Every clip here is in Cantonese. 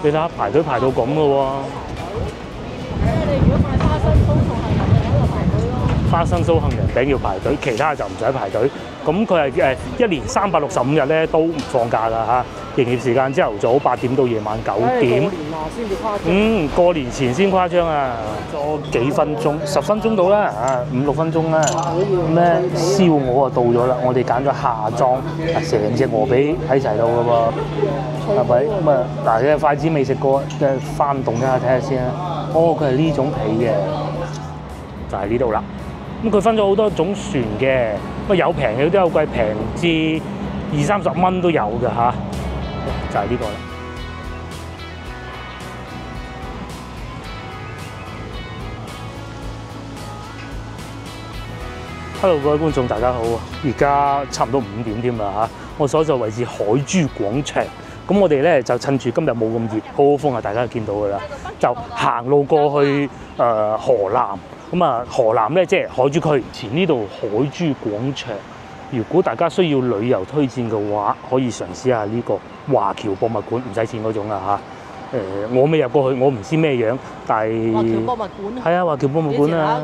你睇下排隊排到咁嘅喎。你如果買花生酥同杏仁餅就排隊咯。花生酥、杏仁餅要排隊，其他就唔使排隊。咁佢係1年365日咧都唔放假㗎嚇。營業時間朝頭早8點到夜晚9點。過年啊先至誇張。過年前先誇張啊！咗幾分鐘，10分鐘到啦，5、6分鐘啦。咁咧燒鵝啊到咗啦，我哋揀咗下裝，成隻鵝髀喺齊度㗎喎，係咪？咁啊嗱，隻筷子未食過，即係翻動一下睇下先啦。哦，佢係呢種皮嘅，就係呢度啦。咁佢分咗好多種船嘅，咁有平嘅都有貴，平至20-30蚊都有㗎嚇。就係呢個啦。Hello， 各位觀眾，大家好啊！而家差唔多5點添啦嚇，我所在位置海珠廣場。咁我哋咧就趁住今日冇咁熱，好好風啊，大家見到㗎啦，就行路過去河南。咁啊，河南咧即係海珠區前呢度海珠廣場。如果大家需要旅遊推薦嘅話，可以嘗試下呢個華僑博物館，唔使錢嗰種啊嚇。我未入過去，我唔知咩樣，但係華僑博物館係啊，華僑博物館啊，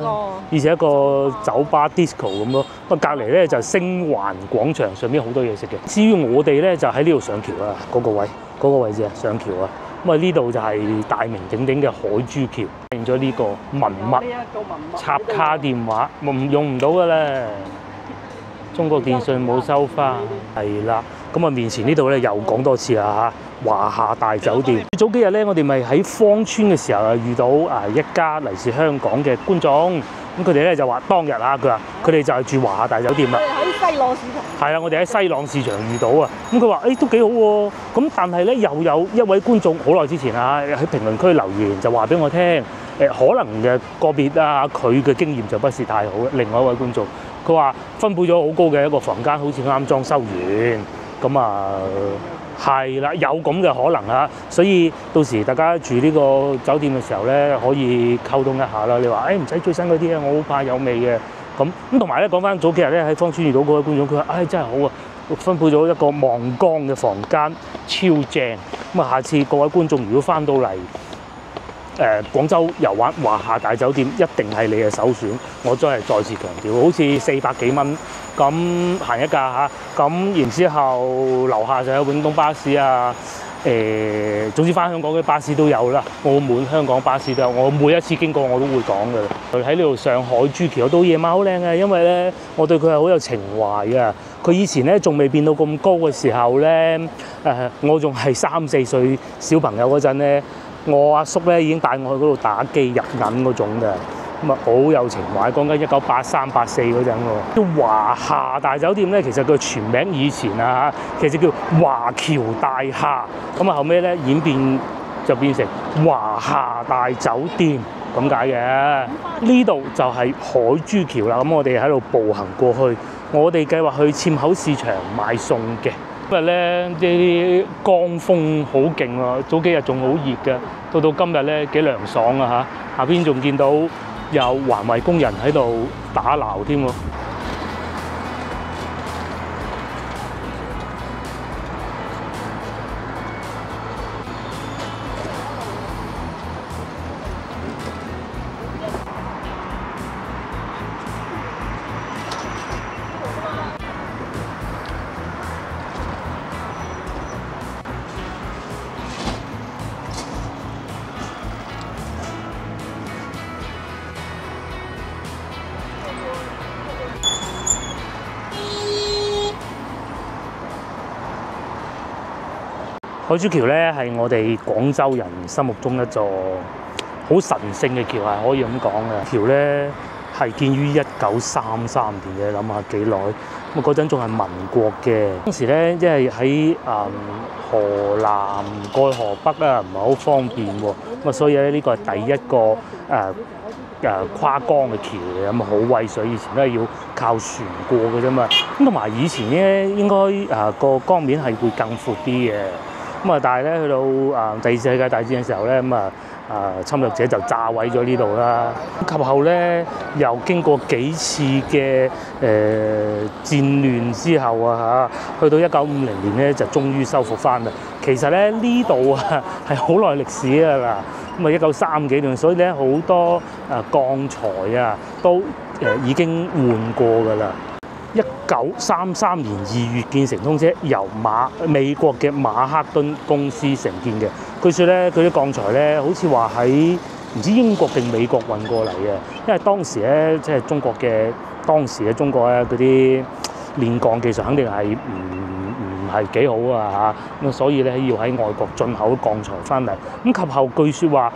以前一個酒吧 disco 咁咯。不過隔離咧就星環廣場，上邊好多嘢食嘅。至於我哋咧就喺呢度上橋啊，嗰個位置啊，上橋啊。咁啊呢度就係大名鼎鼎嘅海珠橋，變咗呢個文物插卡電話，用唔到㗎啦。中國電信冇收翻，係啦。咁啊面前呢度咧又講多次啦嚇，華夏大酒店。早幾日咧，我哋咪喺芳村嘅時候啊，遇到一家嚟自香港嘅觀眾，咁佢哋咧就話當日啊，佢話佢哋就係住華夏大酒店啦。喺西朗市場。係啊，我哋喺西朗市場遇到啊，咁佢話都幾好喎。咁但係咧又有一位觀眾好耐之前啊喺評論區留言就話俾我聽，可能嘅個別啊佢嘅經驗就不是太好。另外一位觀眾佢話分配咗好高嘅一個房間，好似啱裝修完。咁啊，係啦，有咁嘅可能啊，所以到時大家住呢個酒店嘅時候咧，可以溝通一下啦。你話唔使最新嗰啲啊，我好怕有味嘅。咁同埋咧講翻早幾日咧喺芳村遇到嗰位觀眾，佢話真係好啊，分配咗一個望江嘅房間，超正。咁啊，下次各位觀眾如果翻到嚟廣州遊玩華夏大酒店，一定係你嘅首選。我真係再次強調，好似400幾蚊咁行一架嚇，咁然之後樓下就有永東巴士啊，總之翻香港嘅巴士都有啦，澳門、香港巴士都有。我每一次經過我都會講㗎啦。佢喺呢度上海珠橋到夜晚好靚嘅，因為咧我對佢係好有情懷嘅。佢以前咧仲未變到咁高嘅時候咧，我仲係3、4歲小朋友嗰陣咧。我阿叔咧已經帶我去嗰度打機入銀嗰種嘅，咁啊好有情懷。講緊1983、84嗰陣喎。叫華夏大酒店咧，其實佢全名以前啊，其實叫華僑大廈。咁啊後尾咧演變就變成華夏大酒店咁解嘅。呢度就係海珠橋啦。咁我哋喺度步行過去，我哋計劃去硤口市場買餸嘅。今日咧啲江風好勁喎，早幾日仲好熱嘅，到今日咧幾涼爽啊嚇！下邊仲見到有環衛工人喺度打撈添喎。海珠橋咧係我哋廣州人心目中一座好神聖嘅橋，係可以咁講嘅。橋咧係建於1933年嘅，諗下幾耐。咁嗰陣仲係民國嘅，當時咧即係喺河南過河北啊，唔係好方便喎。咁啊，所以咧呢個係第一個跨江嘅橋嚟，咁好威水。以前都係要靠船過嘅啫嘛。咁同埋以前咧應該個江面係會更闊啲嘅。咁啊，但係咧去到第二次世界大戰嘅時候咧，侵略者就炸毀咗呢度啦。及後咧又經過幾次嘅戰亂之後啊去到1950年咧就終於收復翻啦。其實咧呢度啊係好耐歷史㗎啦。1930幾年，所以咧好多鋼材啊都已經換過㗎啦。1933年2月建成通車，由美國嘅馬克頓公司承建嘅。據說咧，佢啲鋼材咧，好似話喺唔知英國定美國運過嚟嘅，因為當時咧即係當時嘅中國咧嗰啲煉鋼技術肯定係唔係幾好啊嚇，咁所以咧要喺外國進口鋼材翻嚟。咁及後據說話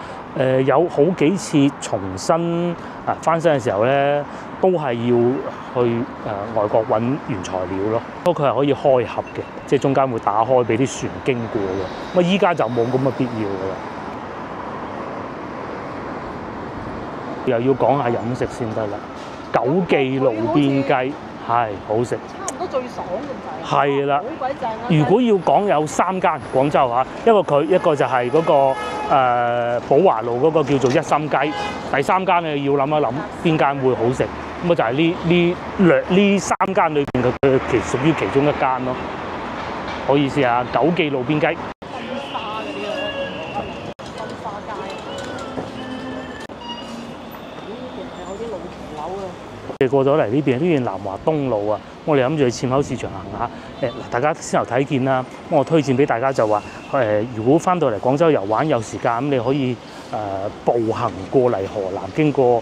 有好幾次重新翻新嘅時候咧，都係要去外國揾原材料咯。不過佢係可以開合嘅，即係中間會打開俾啲船經過嘅。咁依家就冇咁嘅必要㗎啦。又要講下飲食先得啦。九記路邊雞係好食，差唔多最爽咁滯。係啦，好鬼正啊！如果要講有3間廣州嚇，一個就係嗰個寶華路嗰個叫做一心雞，第3間你要諗一諗邊間會好食，咁啊就係呢3間裏邊嘅屬於其中一間咯。好意思啊，九記路邊雞。金沙嗰啲啊，金沙街。呢邊係有啲老騎樓啊。我哋過咗嚟呢邊南華東路啊，我哋諗住去纖口市場行下。大家先頭睇見啦，我推薦俾大家就話如果翻到嚟廣州遊玩有時間，咁你可以步行過嚟河南，經過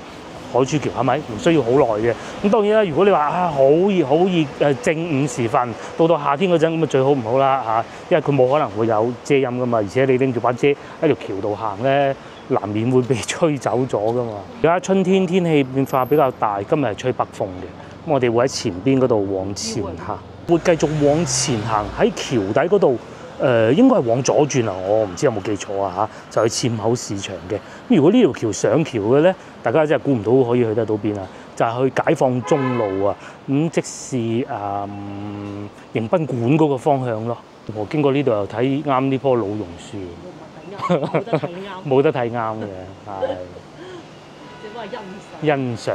海珠橋係咪？唔需要好耐嘅。咁當然啦，如果你話好熱正午時分，到夏天嗰陣咁啊最好唔好啦嚇，因為佢冇可能會有遮陰噶嘛，而且你拎住把遮喺條橋度行咧，難免會被吹走咗噶嘛。而家春天天氣變化比較大，今日係吹北風嘅，咁我哋會喺前邊嗰度往前行，會繼續往前行喺橋底嗰度。應該係往左轉啊！我唔知有冇記錯啊嚇，就去纖口市場嘅。咁如果呢條橋上橋嘅咧，大家真係估唔到可以去得到邊啊！就係去解放中路啊，即是迎賓館嗰個方向咯。我經過呢度又睇啱呢棵老榕樹，冇得睇啱嘅，係。只不過係欣賞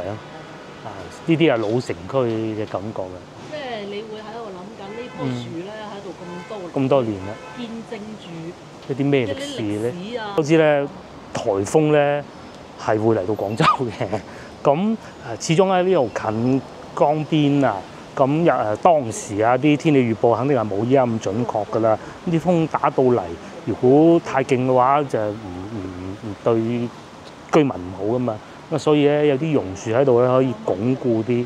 呢啲係老城區嘅感覺嘅。即係你會喺度諗緊呢棵樹咧喺度咁多年啦，見證住一啲咩歷史咧？啊、都知咧，颱風咧係會嚟到廣州嘅。咁始終喺呢度近江邊啊，咁當時啲天氣預報肯定係冇依家咁準確㗎啦。啲風打到嚟，如果太勁嘅話，就唔對居民唔好㗎嘛。咁所以咧，有啲榕樹喺度咧，可以鞏固啲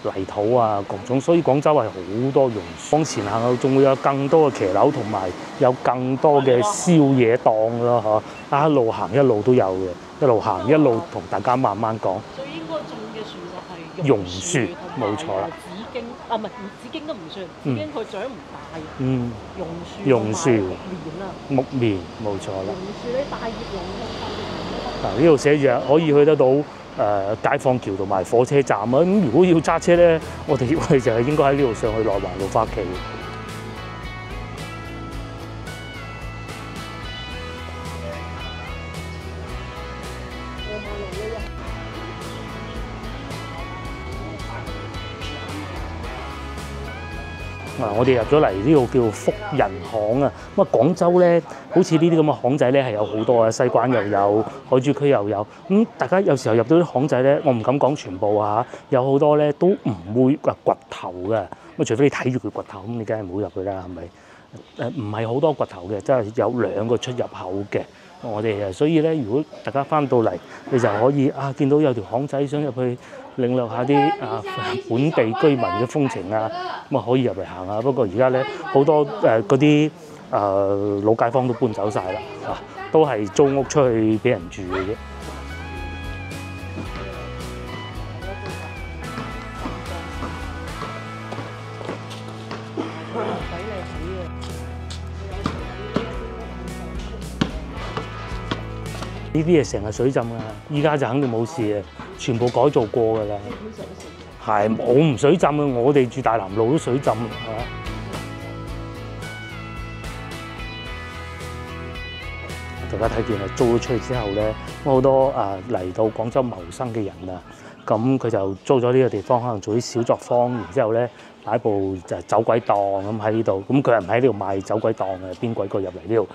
泥土啊各種，所以廣州係好多榕樹。往前行仲會有更多嘅騎樓，同埋有更多嘅宵夜檔咯，嗬！一路行一路都有嘅，一路行一路同大家慢慢講。最應該種嘅樹就係榕樹，冇錯啦。紫荊啊，唔係紫荊都唔算，紫荊佢長唔大。榕樹木棉冇錯啦。榕樹你大葉榕呢度寫住可以去得到解放橋同埋火車站啊！咁如果要揸車咧，我哋就係應該喺呢度上去內環路翻屋企。我哋入咗嚟呢度叫福仁巷啊！咁廣州咧，好似呢啲咁嘅巷仔咧係有好多啊，西關又有，海珠區又有。大家有時候入到啲巷仔咧，我唔敢講全部啊，有好多咧都唔會掘頭嘅。除非你睇住佢掘頭，咁你梗係唔好入去啦，係咪？唔係好多掘頭嘅，真係有2個出入口嘅。我哋所以咧，如果大家翻到嚟，你就可以見到有條巷仔想入去領略下啲本地居民嘅風情啊，咁可以入嚟行下。不過而家咧好多嗰啲老街坊都搬走晒啦，都係租屋出去俾人住嘅啫。呢啲係成日水浸啊！依家就肯定冇事嘅，全部改造過㗎啦。係我唔水浸啊！我哋住大南路都水浸啊！大家睇見啊，租咗出去之後咧，好多嚟到廣州謀生嘅人啊，咁佢就租咗呢個地方，可能做啲小作坊，然之後咧擺部就走鬼檔咁喺呢度，咁佢係唔喺呢度賣走鬼檔嘅，邊鬼個入嚟呢度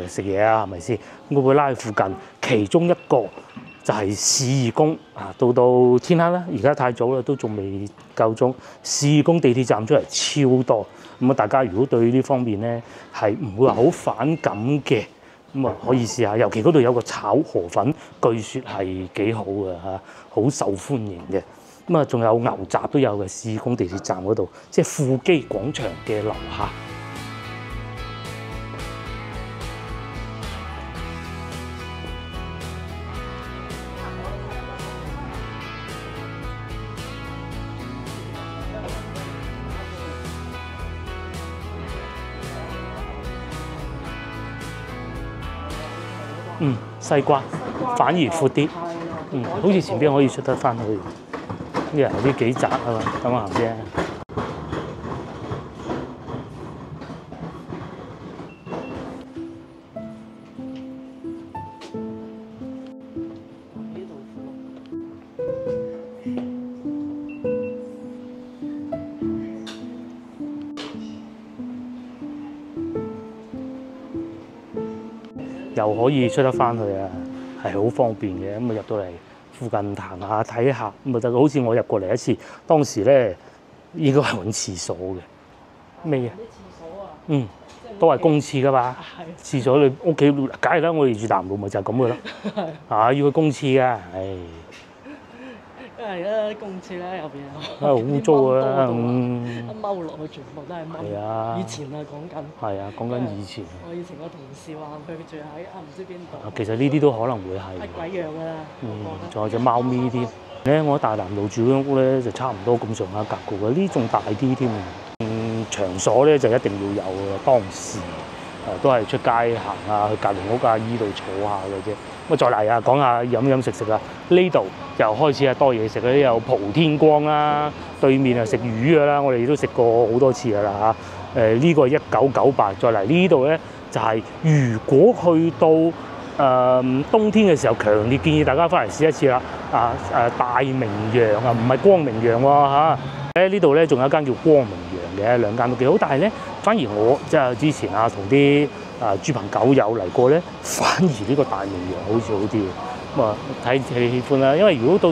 食嘢啊？係咪先？咁佢會拉去附近，其中一個就係市義宮啊，到天黑啦，而家太早啦，都仲未夠鐘。市義宮地鐵站出嚟超多，咁啊大家如果對呢方面咧係唔會話好反感嘅，咁啊可以試下。尤其嗰度有個炒河粉，據說係幾好嘅嚇，好受歡迎嘅。咁啊仲有牛雜都有嘅，市義宮地鐵站嗰度，即係富基廣場嘅樓下。西瓜反而闊啲，好似前邊可以出得翻去，因為有啲幾窄啊嘛，咁行啫。又可以出得翻去啊，係好方便嘅。咁啊入到嚟附近行下睇下，咁啊得。好似我入過嚟一次，當時咧應該係揾廁所嘅。咩啊？啲廁所啊，都係公廁噶嘛。廁所你屋企梗係啦，我哋住南路咪就係咁嘅咯。要去公廁噶，唉。因為咧公廁咧入邊好污糟啊，一踎落去全部都係踎。係啊，以前啊講緊。係啊，講緊以前。我以前個同事話佢住喺唔知邊度。其實呢啲都可能會係。係鬼樣㗎啦。仲有隻貓咪添。咧，我喺大南路住嘅屋咧就差唔多咁上下格局嘅，呢仲大啲添。場所咧就一定要有嘅，當時都係出街行啊，去隔離屋啊依度坐下嘅啫。咁再嚟啊，講下飲飲食食啊。呢度又開始係多嘢食啦，有蒲天光啦，對面啊食魚㗎啦，我哋都食過好多次㗎啦嚇。呢個係1998，再嚟呢度咧就係、如果去到冬天嘅時候，強烈建議大家翻嚟試一次啦。大明洋啊，唔係光明洋喎嚇。呢度咧仲有一間叫光明洋嘅，兩間都幾好，但係咧反而我即係之前同啲豬朋狗友嚟過咧，反而呢個大明洋好似好啲嘅。咁啊睇你喜歡啦，因為如果到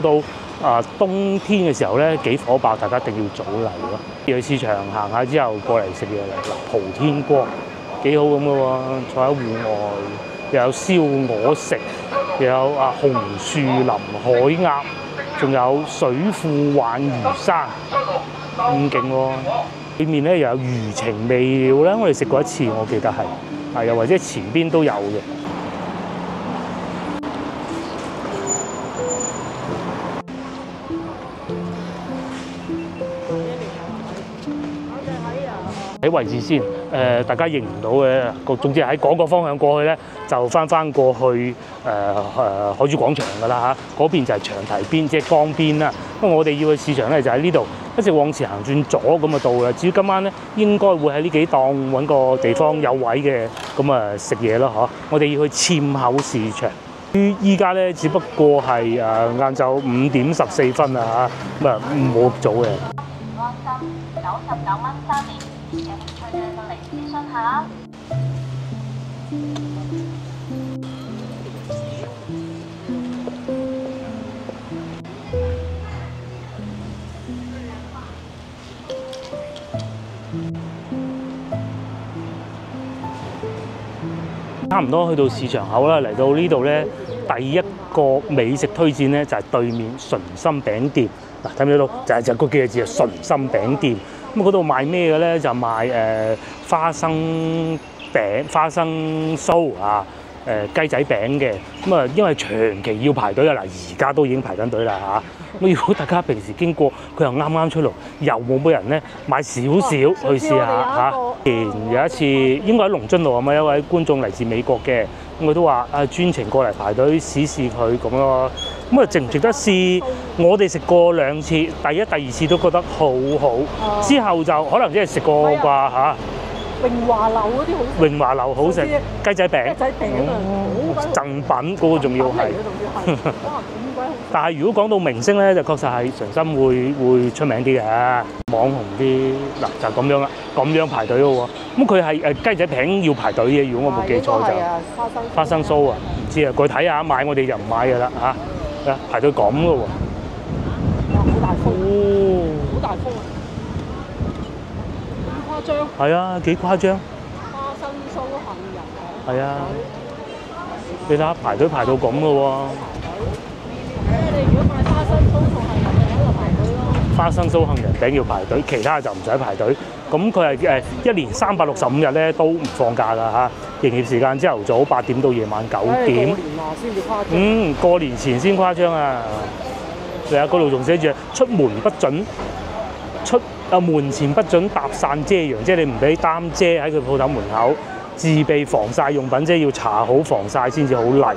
冬天嘅時候咧幾火爆，大家一定要早嚟咯。去市場行下之後過嚟食嘢嚟，嗱蒲天光幾好咁嘅喎，坐喺戶外又有燒鵝食，又有紅樹林海鴨，仲有水庫鯇魚生咁勁喎。裏面咧又有魚情未了啦，我哋食過一次，我記得係又或者前邊都有嘅。睇位置先，大家認唔到嘅，總之喺嗰個方向過去咧，就翻過去海珠廣場㗎啦嚇，嗰邊就係長堤邊，即係江邊啦。不過我哋要去市場咧，就喺呢度，一直往前行轉左咁就到啦。至於今晚咧，應該會喺呢幾檔揾個地方有位嘅，咁啊食嘢咯嗬。我哋要去硤口市場，依家咧只不過係晏晝5點14分啊嚇，咁啊冇早嘅。安心99蚊3年。有興趣嘅就嚟諮詢下。差唔多去到市場口啦，嚟到呢度咧，第一個美食推薦咧就係對面純心餅店。嗱，睇唔睇到？就嗰幾個字啊，純心餅店。咁嗰度賣咩嘅咧？就賣花生餅、花生酥啊，雞仔餅嘅。咁啊，因為長期要排隊啊，嗱，而家都已經排緊隊啦嚇。咁如果大家平時經過，佢又啱啱出爐，又冇乜人咧，買少少去試下嚇。前有一次應該喺龍津路啊嘛，有位觀眾嚟自美國嘅，咁佢都話專程過嚟排隊試佢咁咯。咁啊值唔值得試？我哋食過2次，第一、第二次都覺得好好，之後就可能即係食過啩嚇。榮華樓嗰啲好食，榮華樓好食，雞仔餅雞，仔餅啊，好鬼好食贈品嗰個仲要係。哇咁鬼好食！但係如果講到明星咧，就確實係純心會出名啲嘅，網紅啲嗱就咁樣啦，咁樣排隊嘅喎。咁佢係雞仔餅要排隊嘅，如果我冇記錯就係啊，花生酥啊，唔知啊，過去睇下買我哋就唔買嘅啦嚇，排隊咁嘅喎。哇，好大幅，哦，好大幅啊！咁誇張，係啊，幾誇張。花生酥杏仁係啊，你睇下排隊排到咁嘅喎。即係你如果買花生酥同杏仁，你喺度排隊咯。花生酥杏仁餅要排隊，其他就唔使排隊。咁佢係一年365日咧都唔放假㗎嚇。營業時間朝頭早8點到夜晚9點。過年啊先至誇張。過年前先誇張啊！係啊，嗰度仲寫住出門不準門前不準搭傘遮陽，即係你唔俾擔遮喺佢鋪頭門口，自備防曬用品，即係要搽好防曬先至好嚟，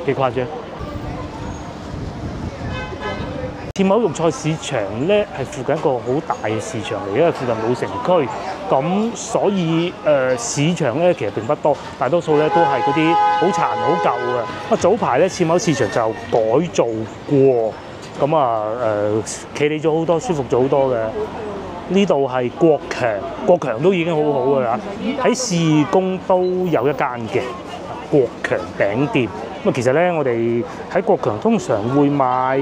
幾誇張。似某肉菜市場咧係附近一個好大嘅市場嚟，因為附近老城區，咁所以市場咧其實並不多，大多數咧都係嗰啲好殘好舊嘅。早排咧似某市場就改造過，咁企理咗好多，舒服咗好多嘅。呢度係國強都已經好好㗎啦，喺市工都有一間嘅國強餅店。咁其實咧，我哋喺國強通常會買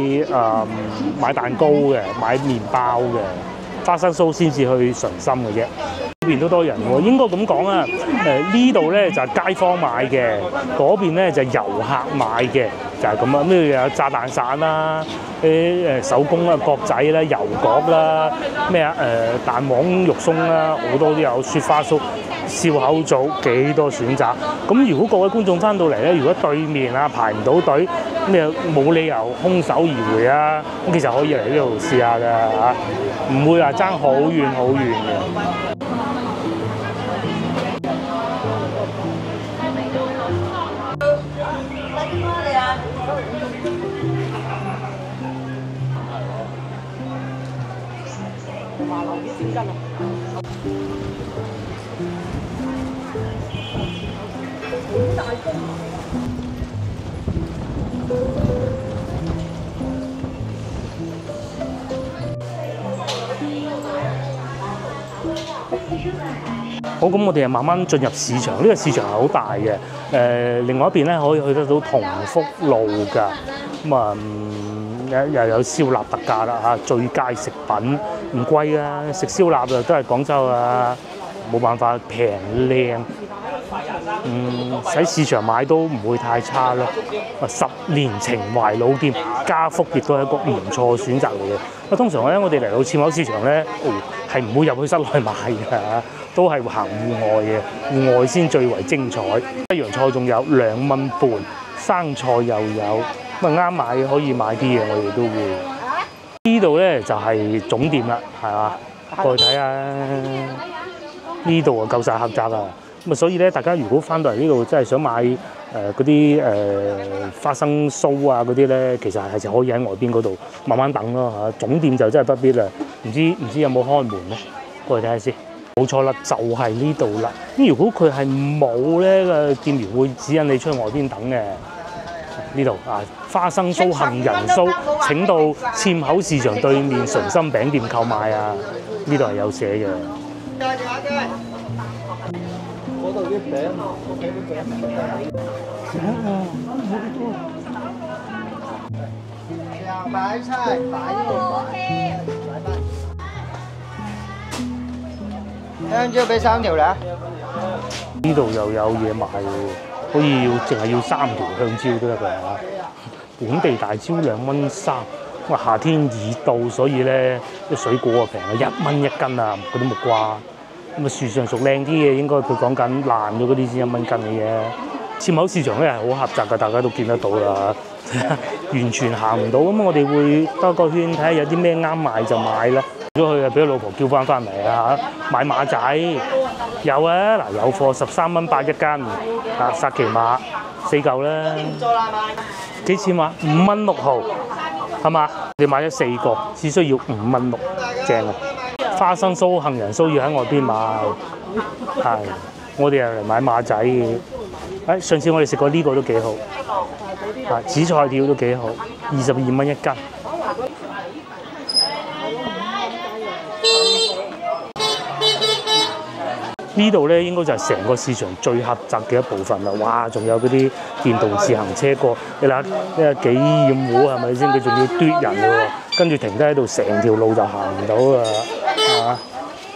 蛋糕嘅，買麵包嘅，花生酥先至去純心嘅啫。呢邊都多人喎，應該咁講啊。呢度咧就係街坊買嘅，嗰邊咧就係遊客買嘅，就係咁啊。咩有炸蛋散啦，手工啦、角仔啦、油角啦，蛋黃肉鬆啦，好多都有雪花酥。燒烤組幾多選擇，咁如果各位觀眾翻到嚟咧，如果對面排唔到隊，咁冇理由空手而回啊！咁其實可以嚟呢度試下㗎嚇，唔會話爭好遠好遠嘅。華樓啲點斤啊？好大風啊！好，咁我哋慢慢進入市場。呢個市場係好大嘅。另外一邊咧可以去得到同福路㗎。又有燒臘特價啦嚇，最佳食品唔貴啊！食燒臘就都係廣州啊，冇辦法平靚。喺市場買都唔會太差啦。10年情懷老店，家福亦都係一個唔錯選擇嚟嘅。通常咧，我哋嚟到似某市場咧，係唔會入去室內買嘅，都係行戶外嘅，戶外先最為精彩。西洋菜仲有2蚊半，生菜又有，啱買可以買啲嘢，我哋都會。呢度咧就係總店啦，係嘛？過去睇下，呢度啊夠晒客宅啊！所以咧，大家如果翻到嚟呢度，真係想買嗰啲花生酥啊嗰啲咧，其實係可以喺外邊嗰度慢慢等咯嚇。總店就真係不必啦，唔知有冇開門咧？過去睇下先。冇錯啦，就係呢度啦。咁如果佢係冇咧，個店員會指引你出去外邊等嘅。呢度花生酥、杏仁酥，請到塹口市場對面純心餅店購買啊！呢度係有寫嘅。嗰度啲餅，屋企啲餅。擺菜，擺香蕉俾3條啦。呢度又有嘢賣喎，好似淨係要3條香蕉都得㗎嚇。本地大蕉2蚊3，夏天已到，所以咧啲水果啊平啊，1蚊1斤啊，嗰啲木瓜。樹上熟靚啲嘅，應該佢講緊爛咗嗰啲先1蚊斤嘅嘢。塹口市場咧係好狹窄㗎，大家都見得到啦，完全行唔到。咁我哋會兜個圈睇下有啲咩啱買就買啦。咗去啊，俾老婆叫翻嚟啊嚇，買馬仔有啊，嗱有貨13蚊8一斤啊，薩琪馬4嚿啦。幾錢話？5蚊6毫係嘛？你買咗4個，只需要5蚊6，正啊！花生酥、杏仁酥要喺外邊買。係，我哋又嚟買馬仔嘅。上次我哋食過呢個都幾好，紫菜條都幾好，22蚊一斤。呢度咧應該就係成個市場最狹窄嘅一部分啦！哇，仲有嗰啲電動自行車過，你睇幾厭惡係咪先？佢仲要嘟人喎，跟住停低喺度，成條路就行唔到啊！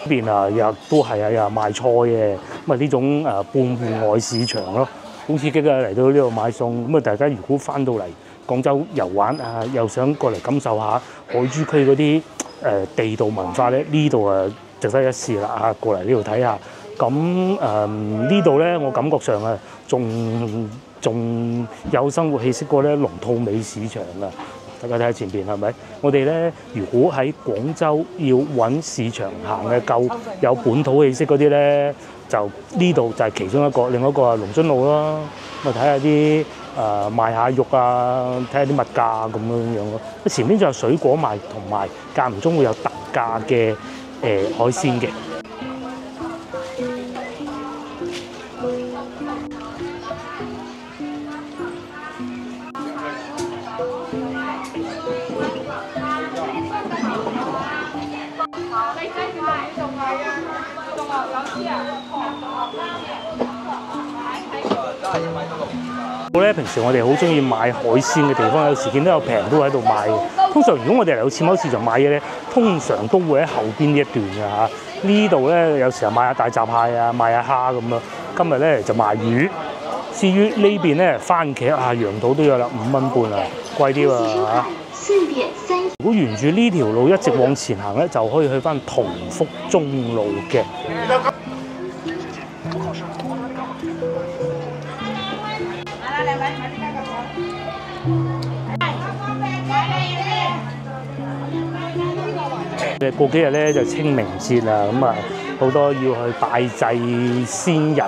呢邊啊又都係啊，又賣菜嘅，咁啊呢種半戶外市場咯，好刺激啊！嚟到呢度買餸，咁啊大家如果翻到嚟廣州遊玩啊，又想過嚟感受下海珠區嗰啲地道文化咧，呢度啊值得一試啦！啊，過嚟呢度睇下。咁呢度咧，我感覺上啊，仲有生活氣息過咧龍吐尾市場啊！大家睇下前邊係咪？我哋咧，如果喺廣州要揾市場行嘅夠有本土氣息嗰啲咧，就呢度就係其中一個，另一個係龍津路啦。咁啊睇下啲賣下肉啊，睇下啲物價咁樣咯。前邊仲有水果賣，同埋間唔中會有特價嘅海鮮嘅。平時我哋好中意買海鮮嘅地方，有時見到有平都喺度買嘅。通常如果我哋嚟到似茂市場買嘢咧，通常都會喺後邊呢一段嘅嚇。呢度咧有時候買下大閘蟹啊，賣下蝦咁咯。今日咧就賣魚。至於呢邊咧番茄啊、楊桃都有啦，5蚊半啊，貴啲喎嚇。如果沿住呢條路一直往前行咧，就可以去翻同福中路嘅。過幾日咧就清明節啦，咁啊好多要去拜祭先人，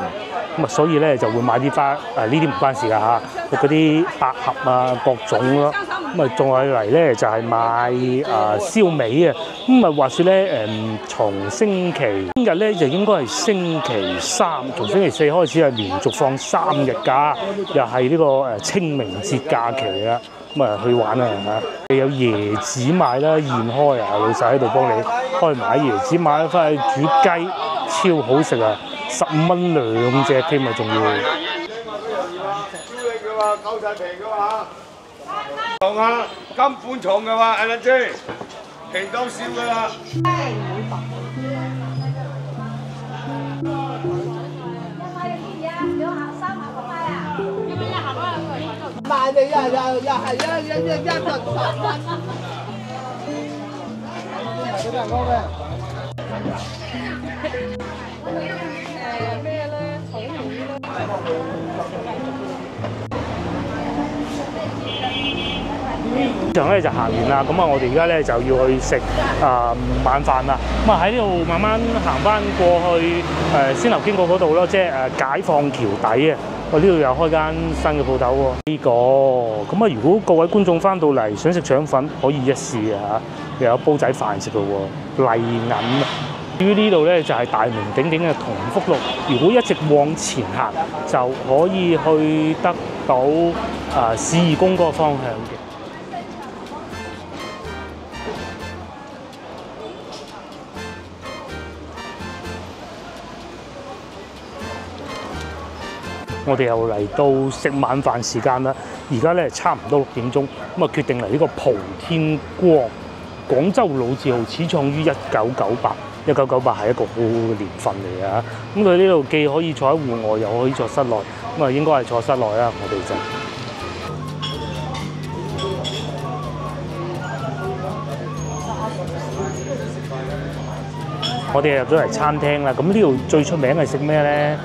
咁啊所以咧就會買啲花，呢啲唔關事㗎嚇，嗰啲百合啊各種咯，咁啊仲有嚟咧就係買燒味啊，咁啊話説咧從星期今日咧就應該係星期3，從星期4開始係連續放3日假，又係呢個清明節假期啦。咁啊去玩啊嚇！有椰子賣啦，現開啊，老細喺度幫你開埋椰子賣，翻去煮雞，超好食啊！15蚊2隻添啊，仲要。招你嘅話，夠晒平嘅話，床啊，金款床嘅話，阿姐，平當少嘅啦。賣你又係一個10蚊。嗰啲人講咩？咩咧？草莓咧？場咧就行完啦，咁啊我哋而家咧就要去食晚飯啦。咁啊喺呢度慢慢行翻過去先頭經過嗰度咯，即係解放橋底啊。我呢度又開間新嘅鋪頭喎，呢個咁啊！如果各位觀眾翻到嚟想食腸粉，可以一試啊嚇，又有煲仔飯食嘅喎，麗銀啊！至於呢度咧就係大名鼎鼎嘅同福路，如果一直往前行就可以去得到市義宮嗰個方向嘅。我哋又嚟到食晚飯時間啦，而家咧差唔多6點鐘，咁啊決定嚟呢個蒲天光。廣州老字號始創於1998，1998係一個好好嘅年份嚟啊！咁佢呢度既可以坐喺戶外，又可以坐室內，咁啊應該係坐室內啦，我哋就。我哋入咗嚟餐廳啦，咁呢度最出名係食咩咧？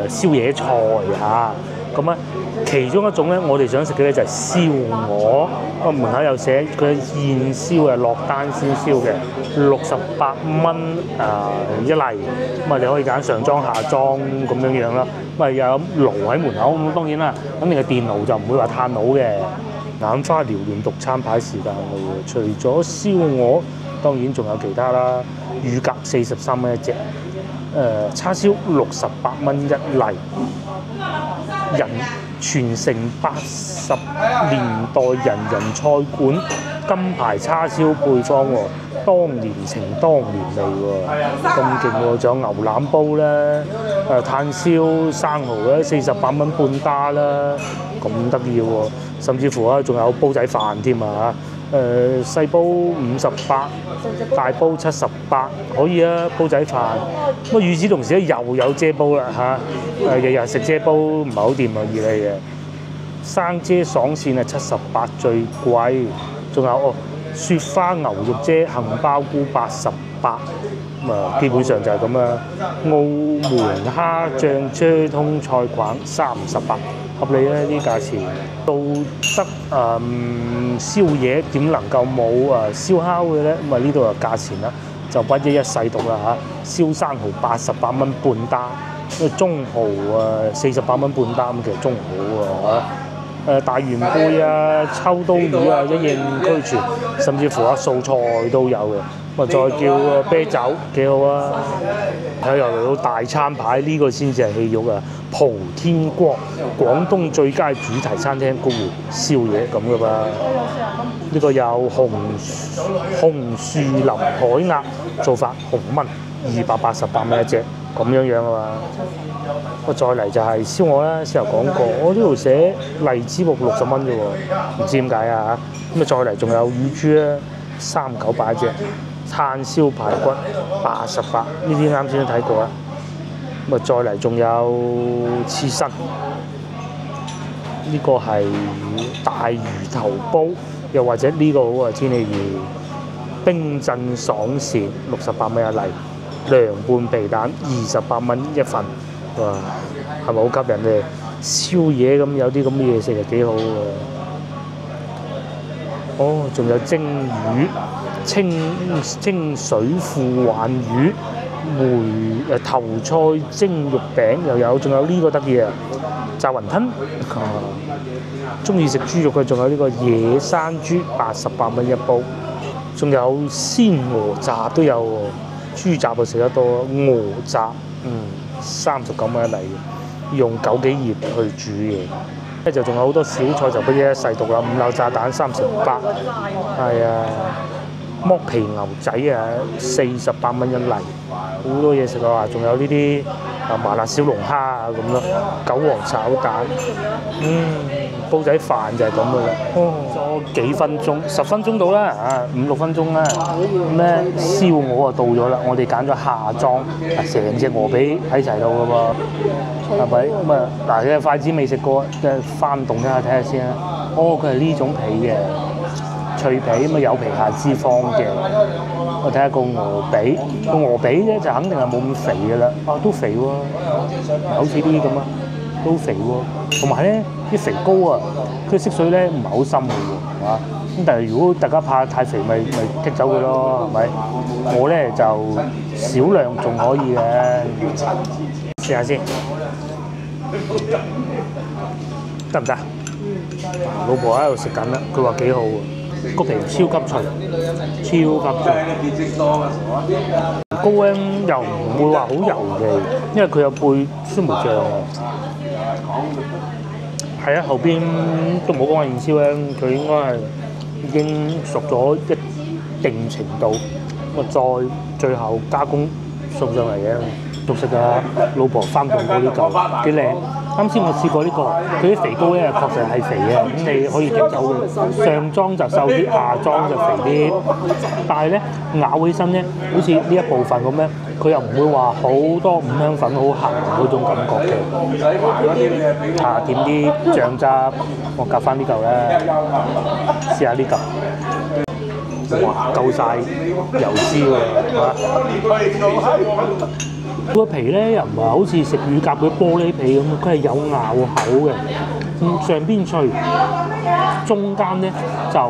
燒野菜嚇，咁啊其中一種咧，我哋想食嘅咧就係燒鵝，個門口有寫佢現燒嘅，落單先燒嘅，68蚊一例，咁啊你可以揀上裝下裝咁樣樣啦，咁啊有爐喺門口，咁當然啦，肯定係電爐就唔會話炭爐嘅。眼花撩亂讀餐牌時間喎，除咗燒鵝，當然仲有其他啦，乳鴿43蚊一隻。叉燒68蚊一例，傳承80年代人人菜館金牌叉燒配方喎，當年情當年味喎，咁勁喎！仲有牛腩煲咧，炭燒生蠔咧48蚊半打啦，咁得意喎！甚至乎啊，仲有煲仔飯添啊！細煲58，大煲78，可以啊！煲仔飯。咁啊，與此同時咧，又有遮煲啦嚇，日日食遮煲唔係好掂啊，熱氣嘅。生遮爽線啊，78最貴，仲有雪花牛肉遮杏鮑菇88，咁啊基本上就係咁啦。澳門蝦醬遮通菜館38，合理啊啲價錢。到得宵夜點能夠冇燒烤嘅咧？咁啊呢度啊價錢啦就不一一細讀啦嚇。燒生蠔88蚊半打，中蠔48蚊半打，咁其實中好啊嚇。大元貝啊、秋刀魚啊一應俱全，甚至乎素菜都有嘅。咁啊再叫啤酒幾好啊！睇又嚟到大餐牌，呢、個先至係戲肉啊！蒲天光廣東最佳主題餐廳高湖宵夜咁噶嘛。呢個有紅樹林海鴨做法紅蚊288蚊一隻，咁樣啊嘛。再嚟就係燒鵝啦，先頭講過，我呢度寫荔枝木60蚊啫喎，唔知點解啊嚇。咁啊再嚟仲有乳豬啦，398一隻，炭燒排骨88，呢啲啱先都睇過啦。咁啊再嚟仲有刺身，呢個係大魚頭煲，又或者呢個好啊天氣魚，冰鎮爽鱔68蚊一例，涼拌皮蛋28蚊一份。哇，係咪好吸引咧？宵夜咁有啲咁嘅嘢食係幾好喎！哦，仲有蒸魚、清水腐鯇魚、頭菜蒸肉餅又有，仲有呢個得意啊！炸雲吞，中意食豬肉嘅仲有呢個野生豬88蚊一煲，仲有鮮鵝雜都有喎，豬雜就食得多，鵝雜39蚊一例嘅，用枸杞葉去煮嘅。跟住仲有好多小菜就不一一細讀啦，五柳炸蛋38，係啊，剝皮牛仔啊48蚊一例，好多嘢食啊！仲有呢啲麻辣小龍蝦啊咁咯，韭黃炒蛋，煲仔飯就係咁嘅啦。咗幾分鐘，10分鐘到啦，5、6分鐘啦。咁咧燒鵝啊到咗啦，我哋揀咗下裝，成隻鵝髀喺齊到嘅喎，係咪？咁啊嗱，嘅筷子未食過，即係翻動一下睇下先啦。佢係呢種皮嘅，脆皮咁啊有皮下脂肪嘅。我睇下個鵝髀咧就肯定係冇咁肥嘅啦，都肥喎，好似呢啲咁啊，都肥喎。同埋咧啲肥膏啊，佢色水咧唔係好深嘅喎，係嘛？咁但係如果大家怕太肥，咪剔走佢咯，係咪？我咧就少量仲可以嘅，試下先，得唔得？老婆喺度食緊啦，佢話幾好喎，個皮超級脆，超級脆。膏咧又唔會話好油膩，因為佢有配酸梅醬啊。係啊，後邊都唔好講話現燒咧，佢應該係已經熟咗一定程度，再最後加工送上嚟嘅。熟食啊，老婆翻動過呢嚿幾靚。啱先我試過呢個，佢啲肥膏咧確實係肥嘅，咁你可以剔走嘅。上裝就瘦啲，下裝就肥啲。但係咧咬起身咧，好似呢一部分咁咧，佢又唔會話好多五香粉好鹹嗰種感覺嘅。點啲醬汁，我夾翻呢嚿咧，試下呢嚿。哇，夠晒油脂喎，個皮咧又唔係好似食乳鴿嗰啲玻璃皮咁，佢係有咬口嘅。上邊脆，中間咧就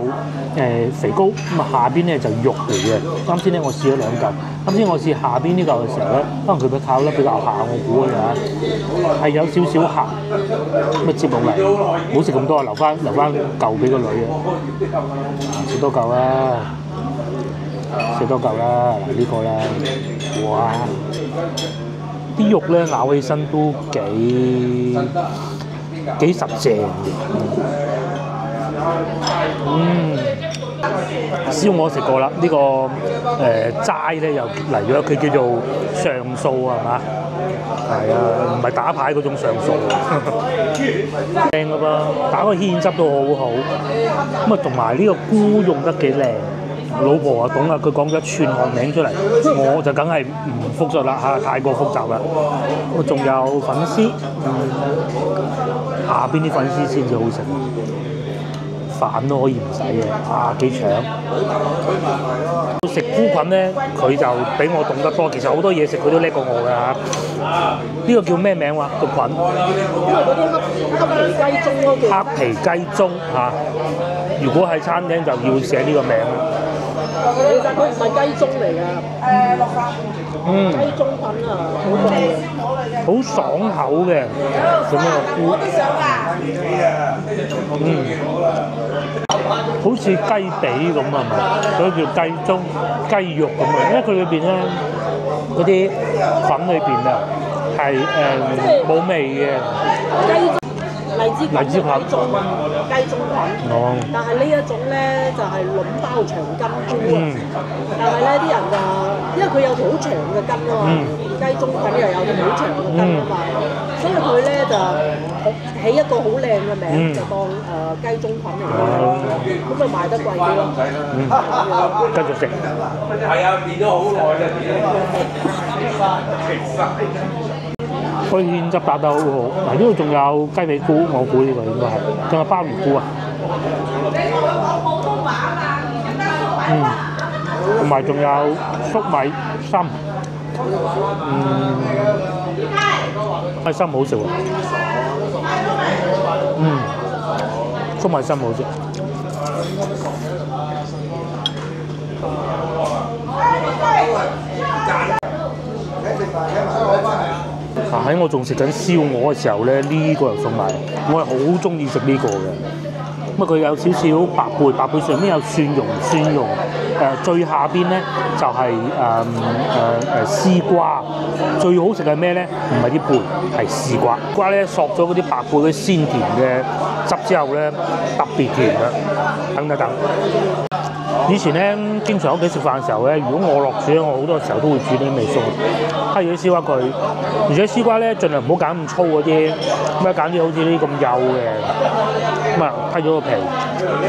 肥膏，咁啊下邊咧就肉嚟嘅。啱先咧我試咗2嚿，啱先我試下邊呢嚿嘅時候咧，可能佢嘅靠得比較鹹，我估嘅嚇，係有少少鹹。咁啊接落嚟，唔好食咁多，留翻嚿俾個女啊，食多嚿啦。食多嚿啦，嗱呢個啦，哇！啲肉咧咬起身都幾實淨嘅。燒鵝食過啦，呢個齋咧又嚟咗，佢叫做上素係嘛？係啊，唔係打牌嗰種上素，靚㗎噃，打個芡汁都好好。咁啊，同埋呢個菇用得幾靚。老婆啊懂啊，佢講咗一串學名出嚟，我就梗係唔複述啦嚇，太過複雜啦。咁啊，仲有粉絲，下邊啲粉絲先至好食。飯都可以唔使嘅，幾搶！食菇菌咧，佢就比我懂得多。其實好多嘢食佢都叻過我㗎嚇。呢個叫咩名話個菌？因為嗰啲黑皮雞中嗰個。黑皮雞中嚇，如果喺餐廳就要寫呢個名啦。其實佢唔係雞中嚟㗎。雞中菌啊，好貴嘅。好爽口嘅，咁樣個菇。好似雞髀咁啊嘛，所以叫雞中雞肉咁啊。因為佢裏邊咧嗰啲菌裏邊啊係冇味嘅。荔枝菌。雞中菌。哦。但係呢一種咧就係卵包長筋菇啊。但係咧啲人就因為佢有條好長嘅筋啊嘛，雞中菌又有條好長嘅筋啊嘛，所以佢咧就起一個好靚嘅名，就當雞中菌嚟嘅，咁咪賣得貴啲咯。繼續食。係啊，變咗好耐啦，個芡汁打得好好。嗱，呢度仲有雞尾菇，我估呢個應該係，仲有鮑魚菇啊。同埋仲有粟米心。米心好食喎。粟米心好食。喺我仲食緊燒鵝嘅時候咧，呢個又送埋，我係好中意食呢個嘅。咁啊，佢有少少白貝，白貝上面有蒜蓉，最下邊咧就係絲瓜。最好食係咩咧？唔係啲貝，係絲瓜。瓜咧索咗嗰啲白貝嗰啲鮮甜嘅汁之後咧，特別甜嘅。等。以前咧，經常喺屋企食飯嘅時候咧，如果我落廚咧，我好多時候都會煮呢啲味餸，批咗啲絲瓜佢，而且絲瓜咧盡量唔好揀咁粗嗰啲，咁啊揀啲好似呢啲咁幼嘅，咁啊批咗個皮，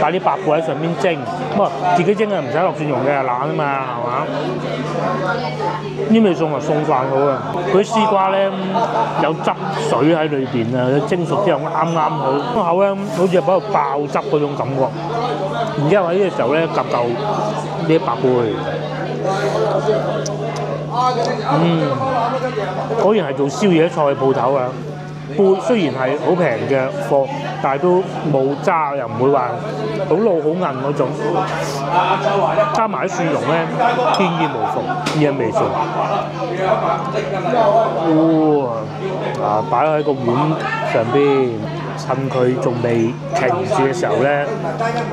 擺啲白貝喺上邊蒸，咁啊自己蒸啊唔使落蒜蓉嘅，懶啊嘛，係嘛？呢味餸啊送飯好啊！嗰啲絲瓜咧有汁水喺裏邊啊，蒸熟之後啱好，口咧好似喺度爆汁嗰種感覺。然之後喺呢個時候咧，夾嚿呢啲白貝，果然係做宵夜菜嘅鋪頭啊！貝雖然係好平嘅貨，但係都冇渣，又唔會話好老好韌嗰種。加埋啲蒜蓉咧，天衣無縫，呢一味餸。擺喺個碗上邊。趁佢仲未停住嘅時候咧，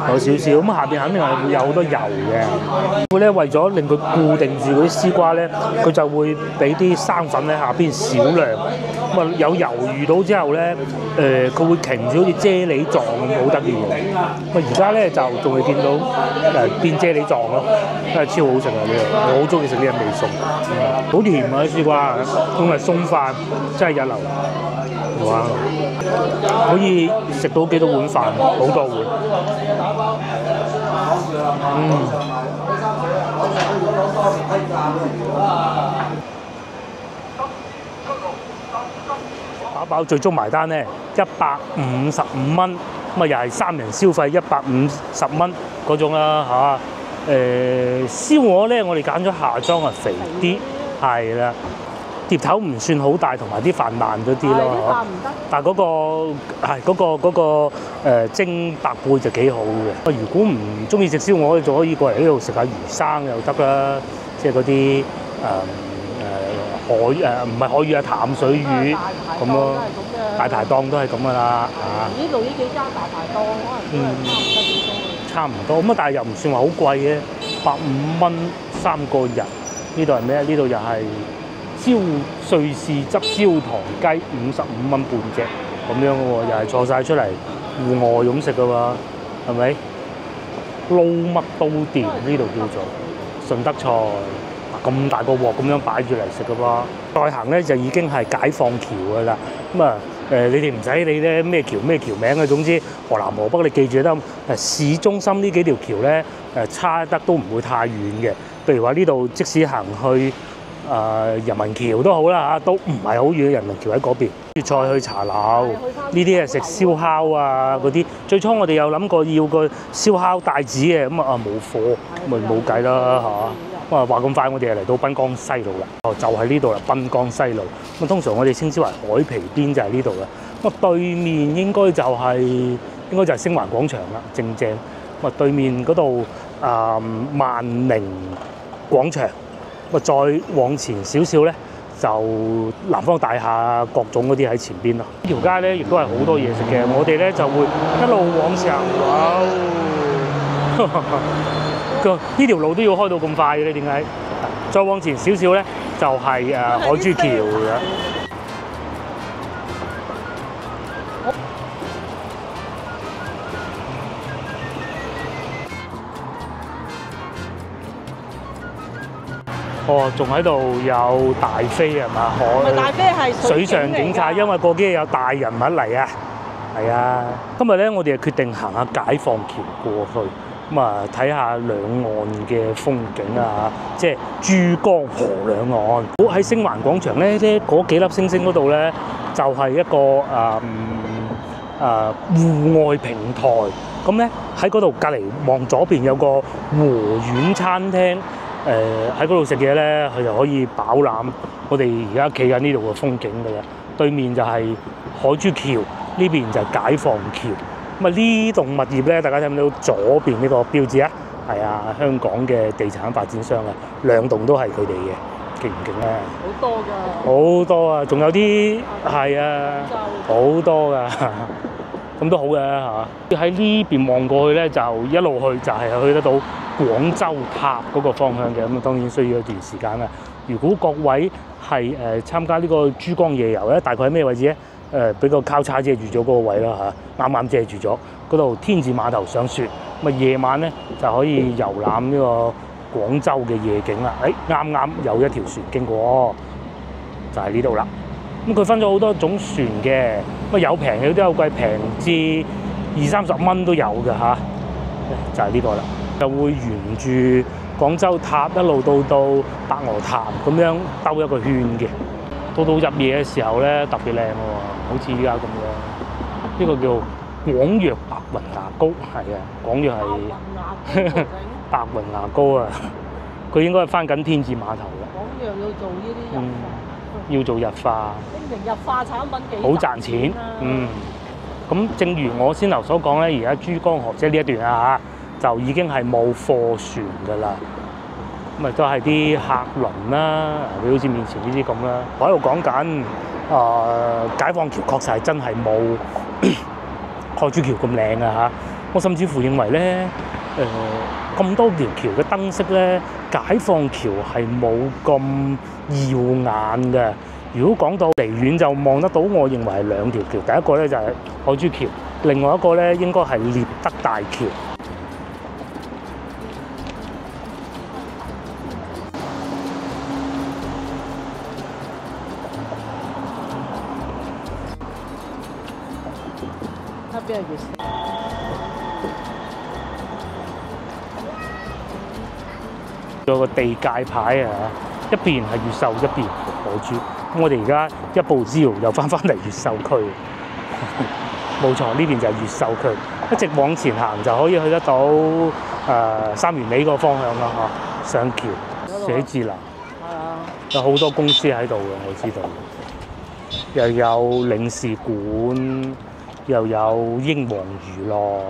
有少少咁下邊肯定係會有好多油嘅。佢咧為咗令佢固定住嗰啲絲瓜咧，佢就會俾啲生粉喺下邊少量。咁啊有油遇到之後咧，佢會停住好似啫喱狀咁，好得意嘅。咁啊而家咧就仲會見到變啫喱狀咯，真係超好食啊！呢個我好中意食呢個味餸，好甜啊啲絲瓜，咁埋餸飯真係一流。哇！可以食到幾多碗飯，好多碗。打飽最終埋單咧，155蚊，咁啊又係3人消費150蚊嗰種啦嚇。燒鵝咧，我哋揀咗下裝啊，肥啲，係啦。碟頭唔算好大，同埋啲飯慢咗啲咯，但係嗰個蒸白貝就幾好嘅。如果唔中意食燒鵝，就可以過嚟呢度食下魚生又得啦，即係嗰啲海唔係海魚啊，淡水魚咁咯。大排檔都係咁噶啦嚇。呢度呢幾間大排檔可能差唔多咁啊，但係又唔算話好貴嘅。150蚊3個人。呢度係咩？呢度又係瑞士汁焦糖雞55蚊半隻咁樣嘅喎，又係坐晒出嚟戶外咁食嘅喎，係咪？撈乜都掂，呢度叫做順德菜，咁大個鑊咁樣擺住嚟食嘅喎。再行咧就已經係解放橋嘅啦。咁啊你哋唔使理咧咩橋名啊，總之河南河北你記住得市中心呢幾條橋咧差得都唔會太遠嘅。譬如話呢度即使行去人民橋都好啦嚇，都唔係好遠。人民橋喺嗰邊，粵菜去茶樓，呢啲係食燒烤啊嗰啲。最初我哋有諗過要個燒烤帶子嘅，咁啊冇貨，咪冇計啦嚇。咁啊話咁快，我哋就嚟到濱江西路啦。哦，就喺呢度啦，濱江西路。咁通常我哋稱之為海皮邊就係呢度啦。咁對面應該就係星環廣場啦，正。咁啊對面嗰度萬寧廣場。咁再往前少少咧，就南方大廈各種嗰啲喺前邊咯。呢條街咧亦都係好多嘢食嘅，我哋咧就會一路往上走。呢條路都要開到咁快嘅咧？點解？再往前少少咧，就係海珠橋啦。哦，仲喺度有大飛係嘛？唔係大飛係水上警察，因為過幾日有大人物嚟啊！係啊，今日咧我哋決定行下解放橋過去，咁啊睇下兩岸嘅風景啊，即係珠江河兩岸。喺星環廣場咧，嗰幾粒星星嗰度咧，就係一個戶外平台。咁咧喺嗰度隔離望左邊有個和苑餐廳。喺嗰度食嘢咧，佢就可以飽覽我哋而家企緊呢度嘅風景㗎啦。對面就係海珠橋，呢邊就係解放橋。咁啊呢棟物業咧，大家睇唔睇到左邊呢個標誌啊？係啊，香港嘅地產發展商啊，兩棟都係佢哋嘅，勁唔勁咧？好多㗎，好多啊！仲有啲係啊，好多㗎。咁都好嘅嚇。喺呢邊望過去咧，就一路去就係去得到廣州塔嗰個方向嘅。咁當然需要一段時間啦。如果各位係參加呢個珠江夜遊咧，大概喺咩位置咧？俾個交叉遮住咗嗰個位啦嚇，啱遮住咗嗰度天字碼頭上船。咁啊夜晚咧就可以遊覽呢個廣州嘅夜景啦。啱有一條船經過，就係呢度啦。咁佢分咗好多種船嘅，咁有平嘅都有貴，平至20-30蚊都有嘅嚇，就係呢個啦。就會沿住廣州塔一路到白鵝潭咁樣兜一個圈嘅。到入夜嘅時候咧，特別靚喎，好似依家咁樣。呢個叫廣藥白雲牙膏，係啊，廣藥係白雲牙膏啊，佢應該係翻緊天字碼頭嘅。廣藥要做呢啲要做日化，證明日化產品幾好賺錢。咁正如我先頭所講咧，而家珠江河即係呢一段啊嚇，就已經係冇貨船㗎啦。咁啊都係啲客輪啦，你好似面前呢啲咁啦。我喺度講緊解放橋確實係真係冇海珠橋咁靚啊嚇。我甚至乎認為咧，咁多條橋嘅燈飾咧，解放橋係冇咁耀眼嘅。如果講到離遠就望得到，我認為係兩條橋。第一個咧就係海珠橋，另外一個咧應該係獵德大橋。邊係越有個地界牌啊，一邊係越秀，一邊係海珠。咁我哋而家一步之遙又翻嚟越秀區，冇錯，呢邊就係越秀區。一直往前行就可以去得到三元里個方向啦嚇，上橋寫字樓，有好多公司喺度嘅，我知道。又有領事館。又有英皇娛樂，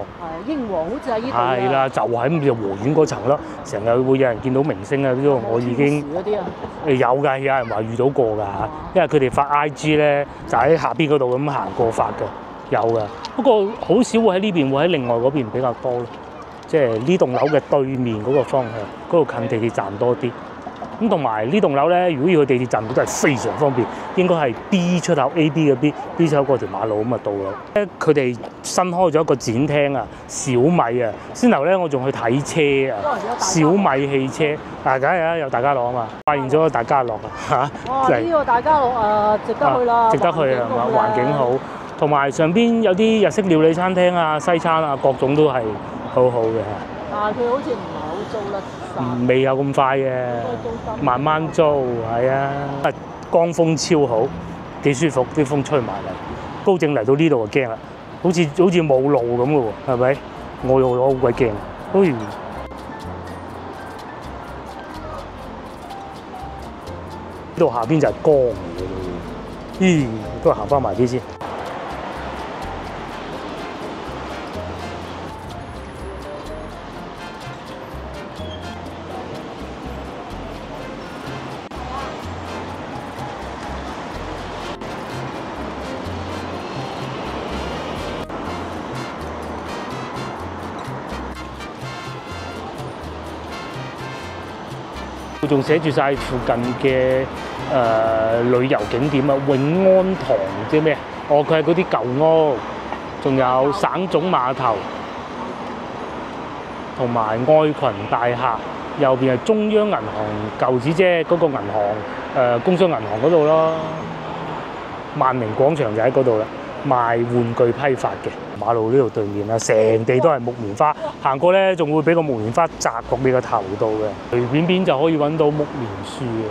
英皇好似喺呢度係啦，就喺咁就和苑嗰層咯。成日會有人見到明星啊，呢度我已經有㗎，有人話遇到過㗎嚇，因為佢哋發 IG 咧，就喺下邊嗰度咁行過發嘅，有㗎。不過好少會喺呢邊，會喺另外嗰邊比較多咯。即係呢棟樓嘅對面嗰個方向，嗰度近地鐵站多啲。咁同埋呢棟樓咧，如果要去地鐵站都係非常方便，應該係 B 出口 A、B 嘅 B 出口過條馬路咁啊到啦。佢哋新開咗一個展廳啊，小米啊，先頭咧我仲去睇車啊，小米汽車啊，梗係啦，有大家樂啊嘛，發現咗個大家樂啊嚇，哇！呢個大家樂值得去啦，值得去啊嘛，環境好，同埋上邊有啲日式料理餐廳啊、西餐啊，各種都係好好嘅嚇。但係佢好似唔係好租得。未有咁快嘅，慢慢租係啊。江風超好，幾舒服，啲風吹埋嚟。高正嚟到呢度就驚啦，好似冇路咁嘅喎，係咪？我又好鬼驚，好似呢度下邊就係江嚟嘅咯。咦，都係行翻埋啲先。佢仲寫住晒附近嘅旅遊景點啊，永安堂唔知咩？哦，佢係嗰啲舊屋，仲有省總碼頭，同埋愛群大廈。右邊係中央銀行舊址啫，嗰個銀行工商銀行嗰度咯。萬寧廣場就喺嗰度啦，賣玩具批發嘅。馬路呢度對面啊，成地都係木棉花，行過咧仲會俾個木棉花砸落你個頭度嘅，隨便便就可以揾到木棉樹嘅。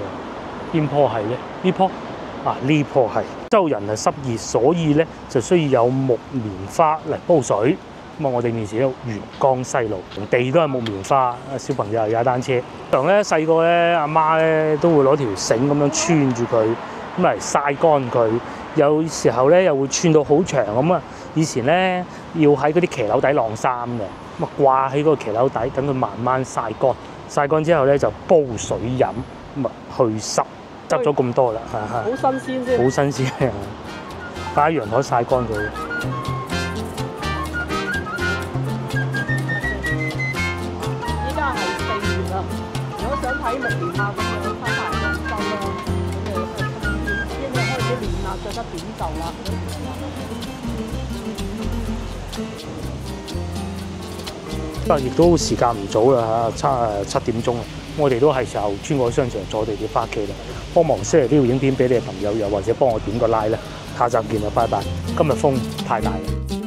邊棵係咧？呢棵啊，呢棵係。周人係濕熱，所以咧就需要有木棉花嚟煲水。咁啊，我哋面前呢度元江西路，地都係木棉花，小朋友又踩單車。常咧細個咧，阿媽咧都會攞條繩咁樣穿住佢，咁嚟曬乾佢。有時候咧又會穿到好長咁啊！以前咧要喺嗰啲騎樓底晾衫嘅，咁啊掛喺嗰個騎樓底，等佢慢慢曬乾。曬乾之後咧就煲水飲，咁啊去濕。執咗咁多啦，好新鮮先。好新鮮，擺喺陽台曬乾佢。依家係4月啦，如果想睇木棉啊咁樣，翻返嚟廣州啦，咁應該開始暖啦，着得短袖啦。亦都時間唔早啦嚇，7點鐘啦，我哋都係時候穿過商場坐地鐵翻屋企啦。幫忙 share 呢條影片俾你嘅朋友，又或者幫我點個 like 啦。下集見啦，拜拜。今日風太大啦。